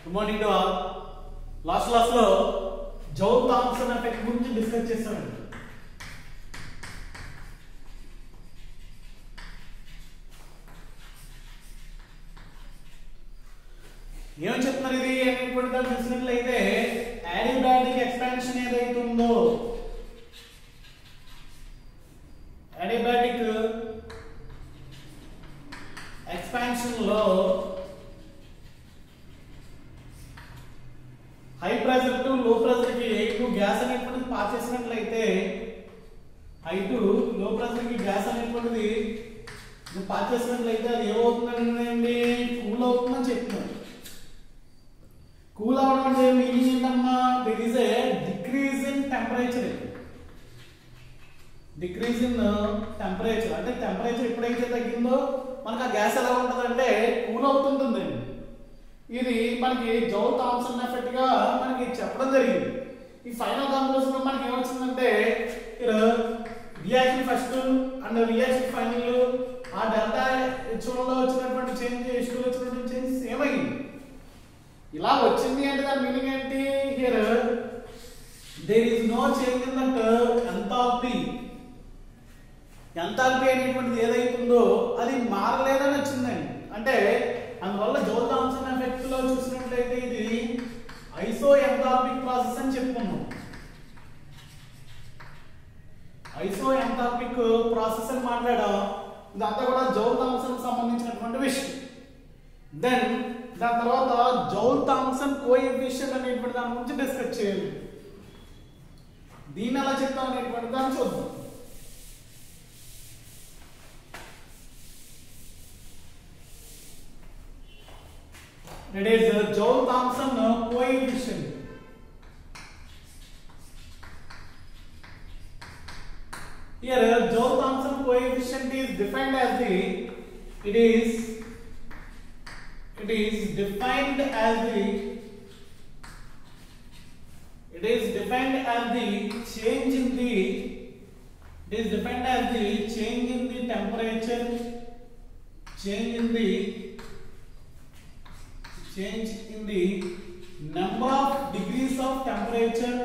Good morning to all. Last class లో joule Thomson effect గురించి discuss చేసామండి. ఏమని చెప్తున్నారు ఇది అనేటువంటి దాన్ని చూసినట్లయితే అడియాబాటిక్ ఎక్స్పాన్షన్ ఏదైతే ఉందో అడియాబాటిక్ ఎక్స్పాన్షన్ లో హై ప్రెషర్ టు లో ప్రెషర్ కి ఎక్కువ గ్యాస్ అనేటువంటిది పాస్ చేసినట్లయితే హై టు లో ప్రెషర్ కి గ్యాస్ అనేటువంటిది పాస్ చేసినట్లయితే అది ఏమవుతుందండి, కూల్ అవుతుందని చెప్తున్నారు. కూల్ అవడం అంటే మీనింగ్ ఏంటమ్మా, there is a decrease in temperature. Decrease in temperature అంటే టెంపరేచర్ ఎప్పుడైతే తగ్గిందో మనకు ఆ గ్యాస్ ఎలా ఉంటుందంటే కూల్ అవుతుంటుందండి. ఇది మనకి జౌల్ థామ్సన్ ఎఫెక్ట్ గా మనకి చెప్పడం జరిగింది. ఈ ఫైనల్ కంక్లూజన్ లో మనకి ఏమొచ్చిందంటే reaction first and reaction final ఆ డెల్టా హెచ్లో వచ్చినటువంటి చేంజ్ హెచ్లో వచ్చినటువంటి చేంజ్ సేమ్ అయింది. ఇలా వచ్చింది అంటే దాని మీనింగ్ ఏంటి, here there is no change in that enthalpy. Enthalpy అనేటువంటిది ఏదైతుందో అది మారలేదని వచ్చిందండి. అంటే అందువల్ల జౌల్ థామ్సన్ ఎఫెక్ట్ లో చూసినట్లయితే ఇది ఐసో ఎంథాల్పిక్ ప్రాసెస్ అని చెప్పుకున్నాం. ఐసో ఎంథాల్పిక్ ప్రాసెస్ అని మాట్లాడాం. ఇదంతా కూడా జౌల్ థామ్సన్ సంబంధించినటువంటి విషయం. దెన్ దాని తర్వాత జౌల్ థామ్సన్ కోఎఫిషియంట్ అనేటువంటి దాని గురించి డిస్కస్ చేయాలి. దీన్ని ఎలా చెప్తాం అనేటువంటి దాన్ని చూద్దాం. It is Joule Thomson coefficient. Here Joule Thomson coefficient is defined as the it is defined as the change in the temperature, change in the number of degrees of temperature,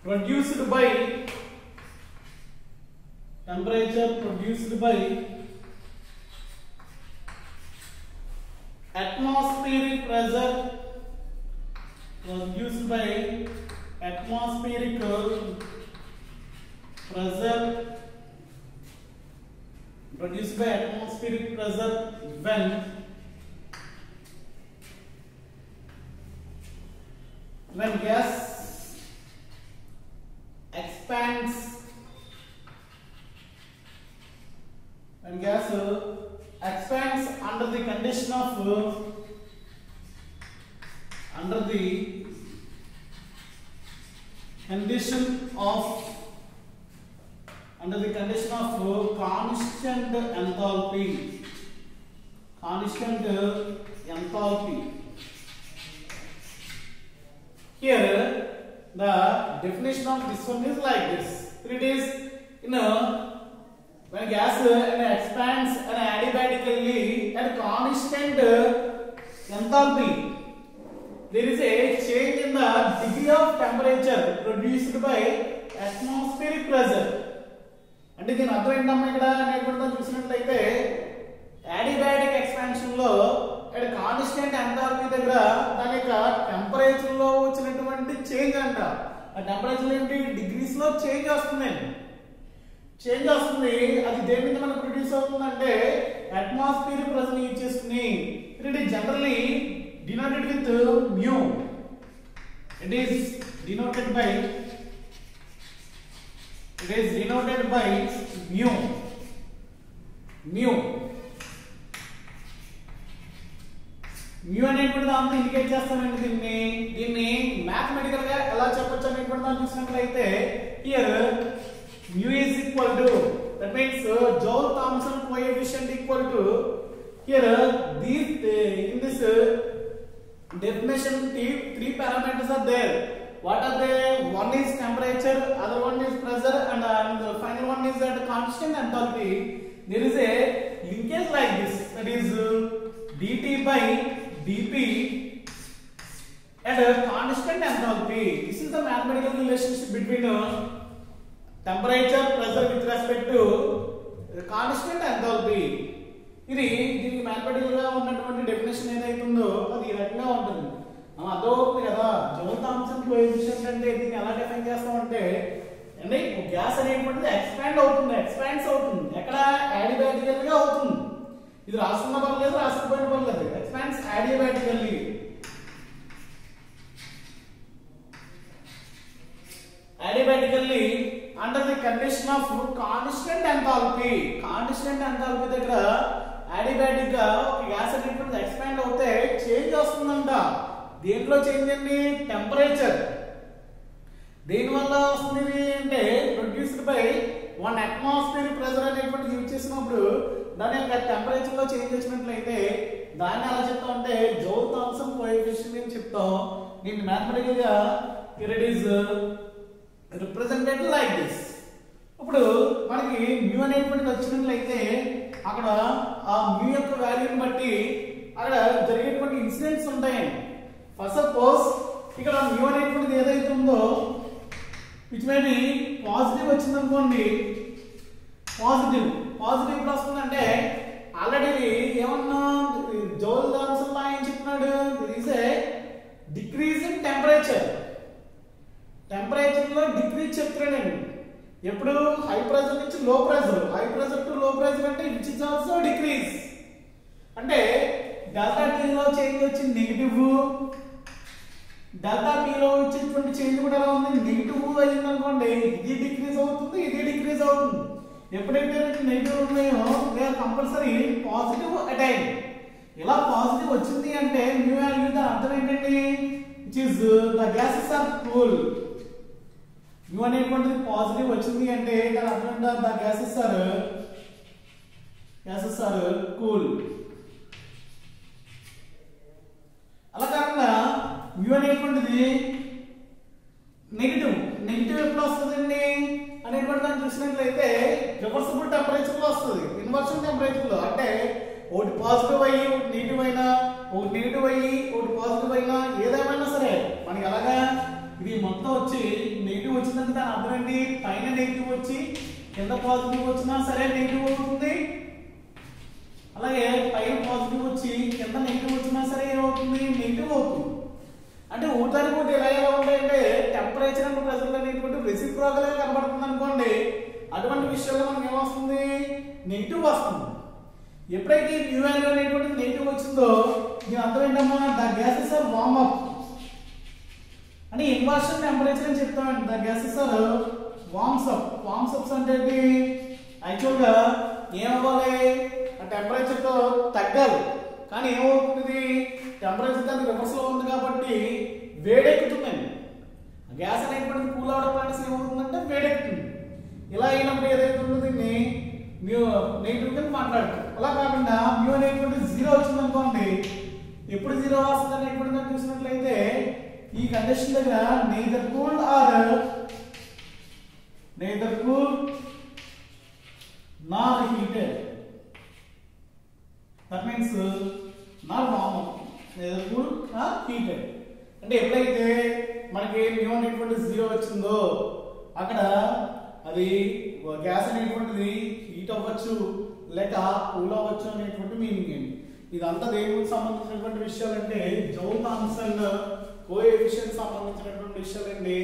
produced by atmospheric pressure, produced by atmospheric pressure when gas expands under the condition of constant enthalpy. Here the definition of this one is like this. It is when gas expands adiabatically at constant enthalpy, there is a change in the degree of temperature produced by atmospheric pressure. అంటే దీని అర్థం ఏంటమ్మా, ఇక్కడ నేను చూసినట్లయితే adiabatic expansion లో ఇక్కడ constant enthalpy దగ్గర దాని యొక్క టెంపరేచర్ లో వచ్చినటువంటి చేంజ్ అంట. ఆ టెంపరేచర్ ఏంటి, డిగ్రీస్ లో చేంజ్ వస్తుంది. అది దేని మీద మనకు ప్రొడ్యూస్ అవుతుందంటే అట్మాస్ఫియరిక్ ప్రెషర్ యూజ్ చేసుకుని. It is generally denoted with mu. It is denoted by mu. అనేటువంటి దాన్ని ఇండికేట్ చేస్తామండి. దీన్ని మ్యాథమెటికల్ గా ఎలా చెప్పొచ్చు అనేటువంటి దాన్ని చూసినట్లయితే here mu is equal to, that means Joule Thomson coefficient equal to, here these in this definition three parameters are there. What are they? one is temperature, other one is pressure, and the final one is at constant enthalpy. There is a linkage like this, that is dt by dp at a constant enthalpy. This is the mathematical relationship between temperature, pressure with respect to constant enthalpy. ఇది దీనికి mathematical గా ఉన్నటువంటి definition ఏదైతే ఉందో అది ఈ రకంగా ఉంటుంది. మనం అర్థమవుతుంది కదా, జౌల్ థామ్సన్ కోఎఫిషియంట్ అంటే దీన్ని ఎలా డిఫైన్ చేస్తామంటే అంటే గ్యాస్ అనేటువంటిది ఎక్స్పాండ్స్ అవుతుంది. ఎక్కడ యాడియాబాటికల్ గా అవుతుంది. ఇది రాసుకున్న పర్లేదు, రాసుకుపోయిన పర్లేదు. Expands యాడియాబాటికల్లీ. Adiabatically under the condition of constant enthalpy. Constant enthalpy దగ్గర adiabatic గా ఒక గ్యాస్ అనేటువంటి ఎక్స్పాండ్ అవుతే చేంజ్ వస్తుందంట. దేంట్లో చేంజ్ అండి? టెంపరేచర్. దేని వల్ల వస్తుంది అంటే ప్రొడ్యూస్డ్ బై 1 atmosphere ప్రెషర్ అనేటువంటి యూజ్ చేసినప్పుడు దాని యొక్క టెంపరేచర్ లో చేంజ్ వచ్చినట్లయితే దాన్ని ఎలా చెప్తాం అంటే జౌల్ థామ్సన్ కోఎఫిషియంట్ అని చెప్తాం. దీన్ని మ్యాథమెటికల్ గా it is represented like this. ఇప్పుడు మనకి మ్యూ అనేటువంటిది వచ్చినట్లయితే అక్కడ ఆ మ్యూ యొక్క వాల్యూని బట్టి అక్కడ జరిగేటువంటి ఇన్సిడెంట్స్ ఉంటాయండి. ఫస్ట్ సపోజ్ ఇక్కడ మ్యూ అనేటువంటిది ఏదైతే ఉందో విచ్ మే బి పాజిటివ్ వచ్చింది అనుకోండి. పాజిటివ్ ఇప్పుడు వస్తుందంటే ఆల్రెడీ ఏమన్నా జౌల్ థామ్సన్ లా ఏం చెప్తున్నాడు? There is a decrease in temperature లో డిక్రీజ్ చెప్తున్నాడండి. ఎప్పుడు హై ప్రెషర్ నుంచి లో ప్రెషర్, హై ప్రెషర్ టు లో ప్రెషర్ అంటే విచ్ ఇస్ ఆల్సో డిక్రీజ్. అంటే డెల్టా టీ లో చేంజ్ వచ్చింది నెగిటివ్, డెల్టా పి లో వచ్చేటువంటి చేంజ్ కూడా ఎలా ఉంది? నెగిటివ్ అయింది అనుకోండి. ఇది డిక్రీజ్ అవుతుంది, ఇది డిక్రీజ్ అవుతుంది. ఎప్పుడైతే నెగిటివ్ ఉన్నాయో they are compulsory positive attain. ఇలా పాజిటివ్ వచ్చింది అంటే న్యూ వాల్యూ దాని అర్థం ఏంటండి? Which is the gases are cool. Nu అనేటువంటిది పాజిటివ్ వచ్చింది అంటే దాని అర్థం ఏంటంటే ద గ్యాసెస్ ఆర్ కూల్. అలా కాకుండా న్యూ అనేటువంటిది నెగిటివ్ ఎప్పుడు వస్తుందండి అనేటువంటి దాన్ని చూసినట్లయితే రివర్సిబుల్ టెంపరేచర్ లో వస్తుంది, ఇన్వర్షన్ టెంపరేచర్ లో. అంటే ఒకటి పాజిటివ్ అయ్యి ఒకటి నెగిటివ్ అయినా, ఒకటి నెగిటివ్ అయ్యి ఒకటి పాజిటివ్ అయినా, ఏదేమైనా సరే మనకి అలాగా ఇది మొత్తం వచ్చి నెగిటివ్ వచ్చిందంటే దాని అర్థం ఏంటి? పైన నెగిటివ్ వచ్చి కింద పాజిటివ్ వచ్చినా సరే నెగిటివ్ అవుతుంది. అలాగే పైన పాజిటివ్ వచ్చి కింద నెగిటివ్ వచ్చినా సరే ఏమవుతుంది? నెగిటివ్ అవుతుంది. అంటే ఊటానికి కూడా ఎలా ఉంటాయంటే టెంపరేచర్ అండ్ ప్రెషర్ అనేటువంటి రెసిప్రోకల్ గా కనబడుతుంది అనుకోండి. అటువంటి విషయాల్లో మనకి ఏమొస్తుంది? నెగిటివ్ వస్తుంది. ఎప్పుడైతే న్యూ వాల్యూ అనేటువంటి నెగిటివ్ వచ్చిందో దీని అర్థం ఏంటమ్మా? The gases are warm up అంటే ఇన్వర్షన్ టెంపరేచర్ అని చెప్తామండి. The gases are warms up అంటే యాక్చువల్ గా ఏమవ్వాలి? ఆ టెంపరేచర్ తో తగ్గాలి. కానీ ఏమవుతుంది? టెంపరేచర్ దానికి రివర్స్ లో ఉంది కాబట్టి వేడెక్కుతుందండి. గ్యాస్ అనేటువంటి కూల్ అవడం ప్లాంట్స్ ఏమవుతుందంటే వేడెక్కుతుంది. ఇలా అయినప్పుడు ఏదైతే ఉందో దీన్ని మ్యూ నెగిటివ్ కింద మాట్లాడుతాం. అలా కాకుండా మ్యూ అనేటువంటి 0 వచ్చింది అనుకోండి. ఎప్పుడు 0 వస్తుంది అనేటువంటి చూసినట్లయితే ఈ కండిషన్ దగ్గర neither cooled nor heated. That means not warm, neither cooled nor heated. అంటే ఎప్పుడైతే మనకి మ్యూ అనేటువంటి 0 వచ్చిందో అక్కడ అది గ్యాస్ అనేటువంటిది హీట్ అవ్వచ్చు లేక కూల్ అవ్వచ్చు అనేటువంటి మీనింగ్ అండి. ఇదంతా దేనికి సంబంధించినటువంటి విషయాలు అంటే జౌల్ థామ్సన్ కోఎఫిషియంట్ సంబంధించినటువంటి విషయాలండి.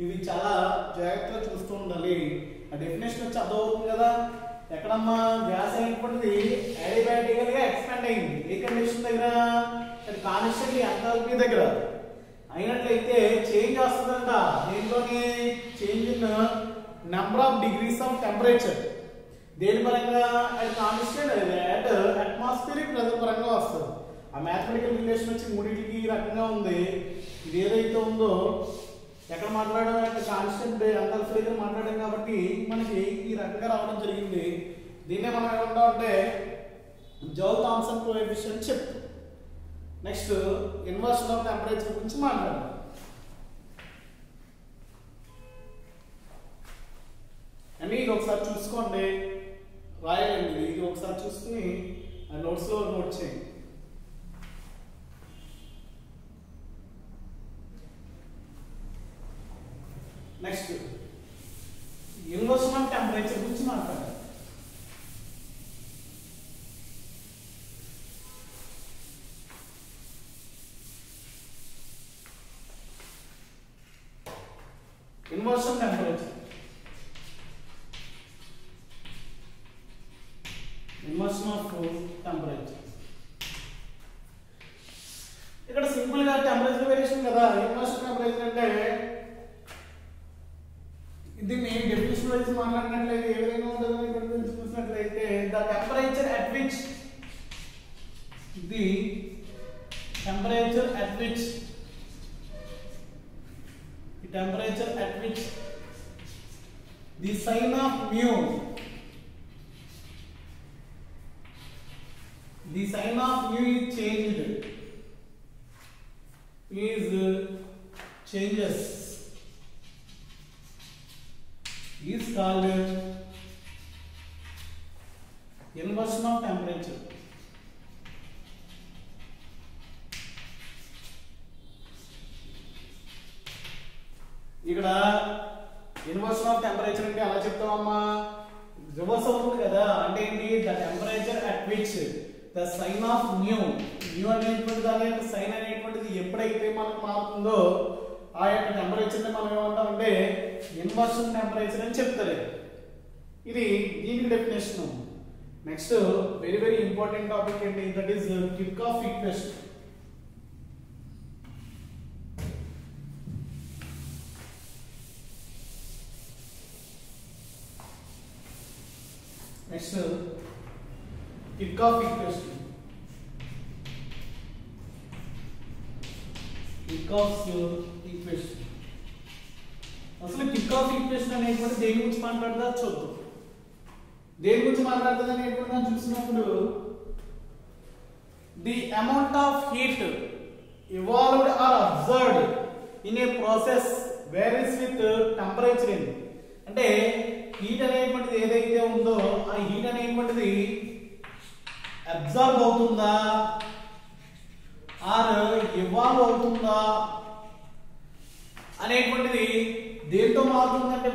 ఇవి చాలా జాగ్రత్తగా చూస్తూ ఉండాలి. ఆ డెఫినేషన్ వచ్చి అర్థమవుతుంది కదా. ఎక్కడమ్మా గ్యాస్ అనేటువంటిది యాడియాబాటికల్ గా ఎక్స్పాండ్ అయింది. ఏ కండిషన్ దగ్గర? కాన్స్టెంట్ ఎంథాల్పీ దగ్గర అయినట్లయితే చేంజ్ వస్తుందంట. దేంట్లోని? Change in number of degrees of temperature. దేని పరంగా? కాన్స్టెంట్ అట్ అట్మాస్ఫియరిక్ ప్రెషర్ పరంగా వస్తుంది. ఆ మ్యాథమెటికల్ రిలేషన్ వచ్చి మూడింటికి ఈ రకంగా ఉంది. ఇది ఏదైతే ఉందో ఎక్కడ మాట్లాడడం అంటే కాన్స్టెంట్ ఎంథాల్పీ దగ్గర మాట్లాడడం కాబట్టి మనకి ఈ రకంగా రావడం జరిగింది. దీన్నే మనం ఏమంటాం అంటే జౌల్ థామ్సన్ కోఎఫిషియంట్ చెప్తాం. నెక్స్ట్ ఇన్వర్షన్ ఆఫ్ టెంపరేచర్ గురించి మాట్లాడదాం. చూసుకోండి, రాయాలండి. ఇది ఒకసారి చూసుకుని ఆ నోట్స్ లో నోట్ చేయండి. నెక్స్ట్ ఇన్వర్షన్ ఆఫ్ టెంపరేచర్ గురించి మాట్లాడాలి. Inversion temperature, inversion of temperature. ఇక్కడ సింపుల్ గా టెంపరేచర్ వేరియేషన్ కదా. ఇన్వర్షన్ టెంపరేచర్ అంటే దీన్ని డెఫినిషన్ వైజ్ మాట్లాడినట్లయితే ఏ విధంగా ఉంటుందో చూసినట్లయితే the temperature at which temperature at which the sign of mu is changes is called inversion of temperature. ఇక్కడ ఇన్వర్షన్ ఆఫ్ టెంపరేచర్ అంటే అలా చెప్తామమ్మా, రివర్స్ అవుతుంది కదా. అంటే ఏంటి, the temperature at which the sign of nu అనేటువంటి దాని యొక్క సైన్ అనేటువంటిది ఎప్పుడైతే మనకు మారుతుందో ఆ యొక్క టెంపరేచర్ ని మనం ఏమంటాం అంటే ఇన్వర్షన్ టెంపరేచర్ అని చెప్తారు. ఇది దీనికి definition. Next very very important topic ఏంటి, that is Kirchhoff equation. Next, Kirchhoff equation. Kirchhoff's equation. అసలు కిర్చాఫ్ ఈక్వేషన్ అనేటువంటి దేని గురించి మాట్లాడదా చూద్దాం. దేని గురించి మాట్లాడుతుంది అనేటువంటి చూసినప్పుడు the amount of heat evolved or observed in a process varies with temperature. అంటే హీట్ అనేటువంటిది ఏదైతే ఉందో ఆ హీట్ అనేటువంటిది అబ్జర్వ్ అవుతుందా ఆర్ ఇవాల్వ్ అవుతుందా అనేటువంటిది దేంతో మారుతుందంటే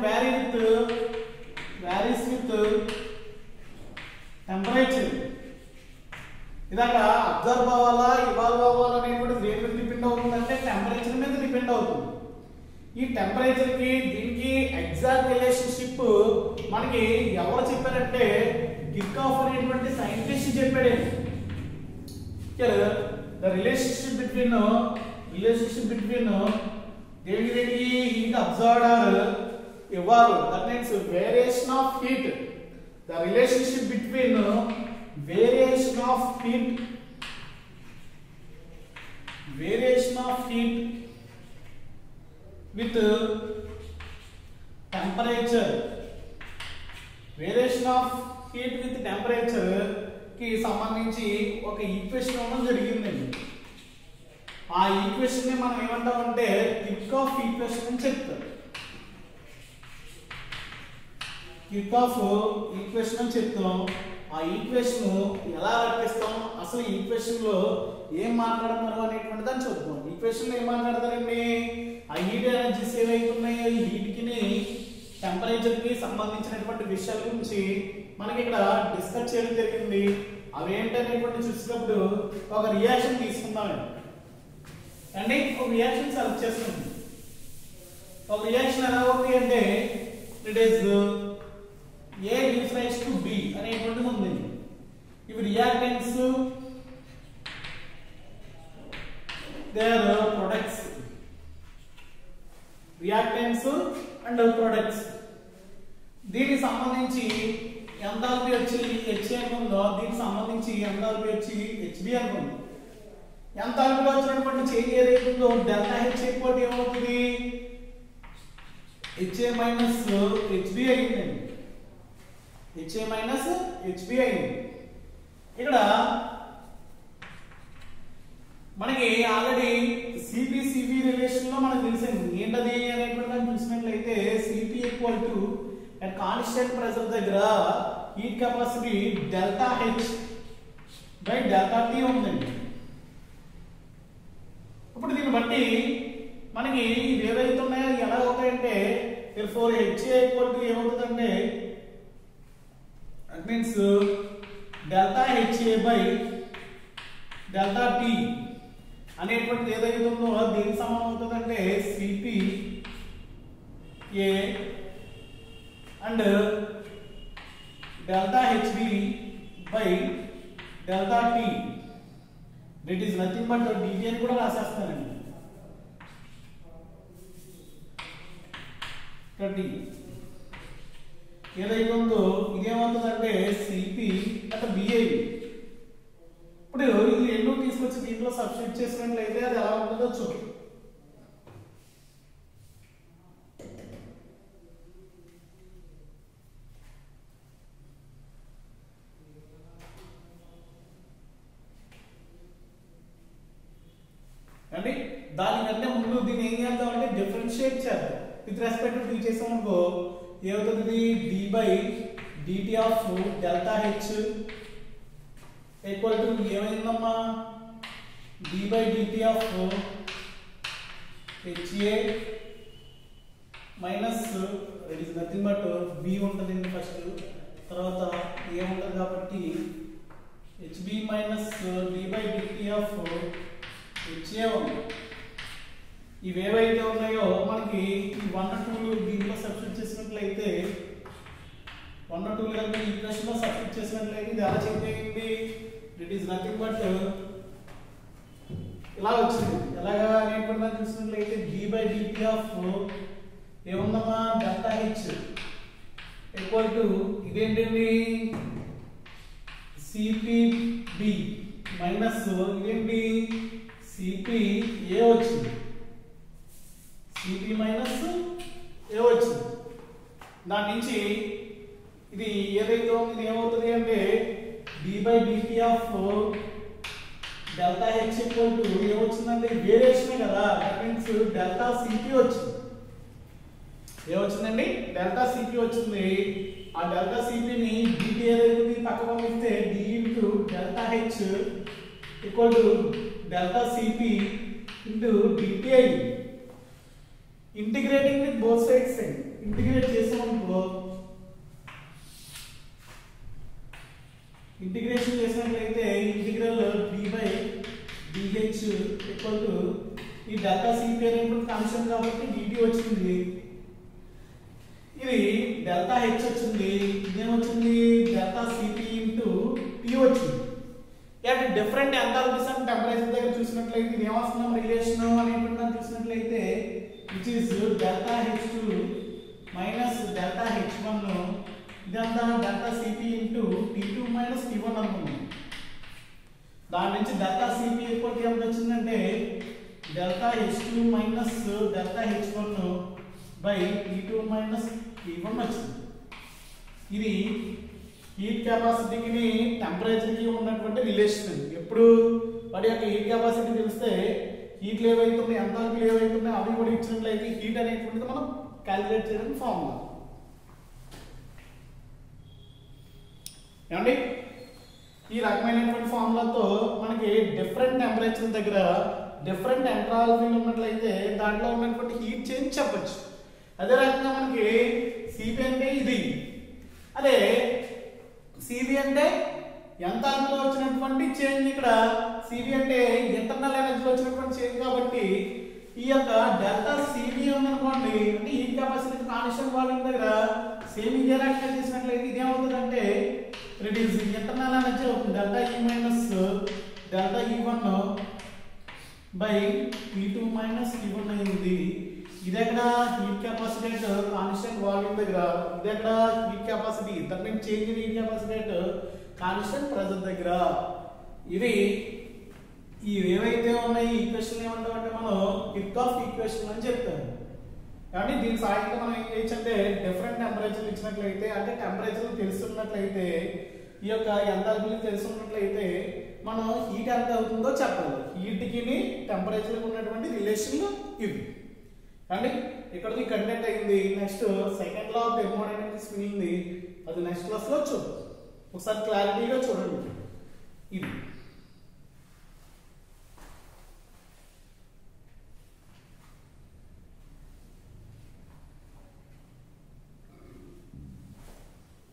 వ్యారీస్ విత్ టెంపరేచర్. ఇదాక అబ్జర్వ్ అవ్వాలా ఇవాల్వ్ అవ్వాలా అనేటువంటిది దేని మీద డిపెండ్ అవుతుందంటే టెంపరేచర్ మీద డిపెండ్ అవుతుంది. ఈ టెంపరేచర్ కి దీనికి ఎగ్జాక్ట్ రిలేషన్షిప్ మనకి ఎవరు చెప్పారంటే కిర్చాఫ్ అనేటువంటి సైంటిస్ట్ చెప్పాడు. ద రిలేషన్షిప్ బిట్వీన్ దేనికి heat observed are evolve, that means variation of heat. The relationship between variation of heat with temperature, variation of heat with temperature కి సంబంధించి ఒక ఈక్వేషన్ ఉండడం జరిగిందండి. ఆ ఈక్వేషన్ ని మనం ఏమంటామంటే కిర్చాఫ్ ఈక్వేషన్ అని చెప్తారు. కిర్చాఫ్ ఈక్వేషన్ అని చెప్తాం. ఆ ఈక్వేషన్ ఎలా రప్పిస్తాం, అసలు ఈక్వేషన్ లో ఏం మాట్లాడుతున్నారు అనేటువంటి దాన్ని చూద్దాం. ఈక్వేషన్ లో ఏం మాట్లాడతారండి, ఆ హీట్ ఎనర్జీస్ ఏవైతే ఉన్నాయో ఈ హీట్ కి టెంపరేచర్ కి సంబంధించినటువంటి విషయాల గురించి మనకి ఇక్కడ డిస్కస్ చేయడం జరిగింది. అవి ఏంటనేటువంటి చూసినప్పుడు ఒక రియాక్షన్ తీసుకుందామండి. అండి ఒక రియాక్షన్ సెలెక్ట్ చేసుకుందాం. ఒక రియాక్షన్ ఎలా ఉంది అంటే it is A gives rise to B అనేటువంటిది ఉంది. ఇవి reactants, they are products. Reactants and products. దీనికి సంబంధించి ఎంథాల్పీ వచ్చి H అనుకుందో, దీనికి సంబంధించి ఎంథాల్పీ వచ్చి HB అనుకుంది. ఎంథాల్పీలో వచ్చినటువంటి చేంజ్ ఏదైతే ఉందో డెల్టా H ఈక్వల్ ఏమవుతుంది, HA మైనస్ HB అయిందండి. HA మైనస్ HB అయింది. ఇక్కడ మనకి ఆల్రెడీ CP-CV రిలేషన్ లో మనకు తెలిసింది ఏంటది అనేటువంటి చూసినట్లయితే CP equal to at constant pressure దగ్గర heat capacity delta H by delta T ఉందండి. ఇప్పుడు దీన్ని బట్టి మనకి ఏవైతే ఉన్నాయో ఎలా అవుతాయంటే ఫోర్ హెచ్ఏ ఈక్వల్ టు ఏమవుతుందంటే that means delta HA by delta T అనేటువంటిది ఏదైతే ఉందో దీనికి సమానం అవుతుందంటే CP A and delta HB by delta T. It is nothing but DT అని కూడా రాసేస్తానండి. ఏదైతే ఉందో ఇదేమవుతుందంటే సిపి అంటే బిఐవి. ఇప్పుడు ఇది ఎన్నో తీసుకొచ్చి దీంట్లో సబ్స్టిట్యూట్ చేసినట్లయితే అది ఎలా ఉంటుందో చూడండి. అంటే దానికంటే ముందు దీన్ని ఏం చేద్దామంటే డిఫరెన్షియేట్ చేద్దాం. విత్ రెస్పెక్ట్ టు టీ చేసామనుకో ఏమవుతుంది D by DT of delta H equal to ఏమైందమ్మా D by DT of HA minus it is nothing but B ఉంటుందండి ఫస్ట్, తర్వాత ఏ ఉంటుంది కాబట్టి HB minus D by DT of HA ఉంది. ఇవేవైతే ఉన్నాయో మనకి ఈ 1 2 దీంట్లో సబ్స్టిట్యూట్ చేసినట్లయితే 1 2 కలిపి ఈక్వేషన్ లో సబ్స్టిట్యూట్ చేసినట్లయితే ఇది ఎలా చేంజ్ అయ్యింది ఇట్ ఈస్ నథింగ్ బట్ ఇలా వచ్చింది. ఎలాగా అనేటువంటి చూసినట్లయితే డి బై డిటి ఆఫ్ ఏముందమ్మా డెల్టా హెచ్ ఈక్వల్ టు ఇదేంటండి సిపిబి మైనస్ ఇదేంటి సిపి ఏ వచ్చింది, సిపి మైనస్ ఏ వచ్చింది. దాని నుంచి ఇది ఏదైతే ఉంది ఇది ఏమవుతుంది అంటే D by DT of delta H equal to ఏమొచ్చిందంటే వేరియేషనే కదా, దట్ మీన్స్ డెల్టా సిపి వచ్చింది. ఏమొచ్చిందండి డెల్టా సిపి వచ్చింది. ఆ డెల్టా సిపిని డిటి ఏదైతే పక్క పంపిస్తే D into delta H equal to delta CP into DT అయింది. Integrating with both sides integrate చేసామనుకో ఇంటిగ్రేషన్ చేసినట్లయితే integral D by DH equal to ఈ డెల్టా సిపి అనేటువంటి ఫంక్షన్ కాబట్టి డిటి వచ్చింది. ఇది డెల్టా హెచ్ వచ్చింది, ఇదేమొచ్చింది డెల్టా సిపి ఇంటూ టీ వచ్చింది. ఇలాంటి డిఫరెంట్ ఎంథాల్పీస్ అండ్ టెంపరేచర్ దగ్గర చూసినట్లయితే ఇది ఏమొస్తున్నాం రిలేషన్ అనేటువంటి చూసినట్లయితే which is delta H two minus delta H one ఇదంతా delta CP into T two minus T one అనుకుంది. దాని నుంచి డెల్టా సిపి ఈక్వల్ టు ఎంత వచ్చిందంటే delta H two minus delta H one by T two minus T one వచ్చింది. ఇది హీట్ కెపాసిటీకి టెంపరేచర్కి ఉన్నటువంటి రిలేషన్. ఎప్పుడు వాటి యొక్క హీట్ కెపాసిటీ తెలిస్తే హీట్ ఏవైతే ఉన్నాయి ఎంథాల్పీలు ఏవైతే ఉన్నాయో అవి కూడా ఇచ్చినట్లయితే హీట్ అనేటువంటిది మనం క్యాలిక్యులేట్ చేయడానికి ఫార్ములా. ఏమండి ఈ రకమైనటువంటి ఫార్ములాతో మనకి డిఫరెంట్ టెంపరేచర్ దగ్గర డిఫరెంట్ ఎంథాల్పీలు ఉన్నట్లయితే దాంట్లో ఉన్నటువంటి హీట్ చేంజ్ చెప్పచ్చు. అదే రకంగా మనకి సిపి అంటే ఇది, అదే సిబి అంటే ఎంథాల్పీలో వచ్చినటువంటి చేంజ్. ఇక్కడ సిబి అంటే ఇంటర్నల్ ఎనర్జీలో వచ్చినటువంటి చేంజ్ కాబట్టి ఈ యొక్క డెల్టా సిబి ఉందనుకోండి అంటే హీట్ కెపాసిటీ కాన్స్టెంట్ వాల్యూమ్ దగ్గర సేమ్ ఇదే రకంగా చేసినట్లయితే ఇదేమవుతుందంటే ఇట్ ఈస్ ఇంటర్నల్ ఎనర్జీ అవుతుంది డెల్టా ఈ minus delta ఈ1 by T two minus టీ1 అయింది. ఇది ఎక్కడ హీట్ కెపాసిటీ కాన్స్టెంట్ వాల్యూమ్ దగ్గర, ఇది ఎక్కడ heat capacity that means change in heat capacity constant pressure దగ్గర. ఇది ఏవైతే ఉన్నాయి ఈక్వేషన్ ఏమంటామంటే మనం కిర్చాఫ్ ఈక్వేషన్ అని చెప్తారు. కానీ దీని సాయంత్రం మనం ఏం చేయొచ్చు అంటే డిఫరెంట్ టెంపరేచర్లు ఇచ్చినట్లయితే అంటే టెంపరేచర్ తెలుసున్నట్లయితే ఈ యొక్క ఎంథాల్పీలు తెలుసున్నట్లయితే మనం హీట్ ఎంత అవుతుందో చెప్పాలి. హీట్కి టెంపరేచర్కి ఉన్నటువంటి రిలేషన్లు ఇవి. కానీ ఇక్కడది కంటెంట్ అయింది. Next second law of thermodynamics మిగిలింది, అది నెక్స్ట్ క్లాస్ లో చూద్దాం. ఒకసారి క్లారిటీగా చూడండి. ఇది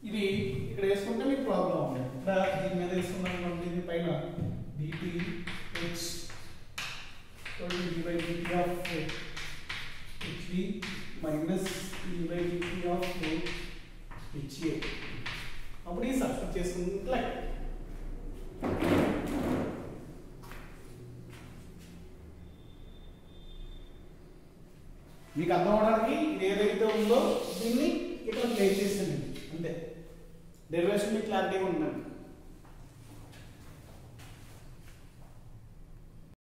ఇది ఇక్కడ వేసుకుంటే మీకు ప్రాబ్లం ఉంది. ఇక్కడ దీని మీద వేసుకున్నాం, దీని పైన dt h d/dt of hv minus d/dt of ha. అప్పుడు ఈ సబ్స్టిట్యూట్ చేసుకుంటే మీకు అర్థం అవడానికి ఇది ఏదైతే ఉందో దీన్ని ఇక్కడ ప్లే చేసింది అంతే. డెరివేషన్ మీకు క్లారిటీగా ఉందండి.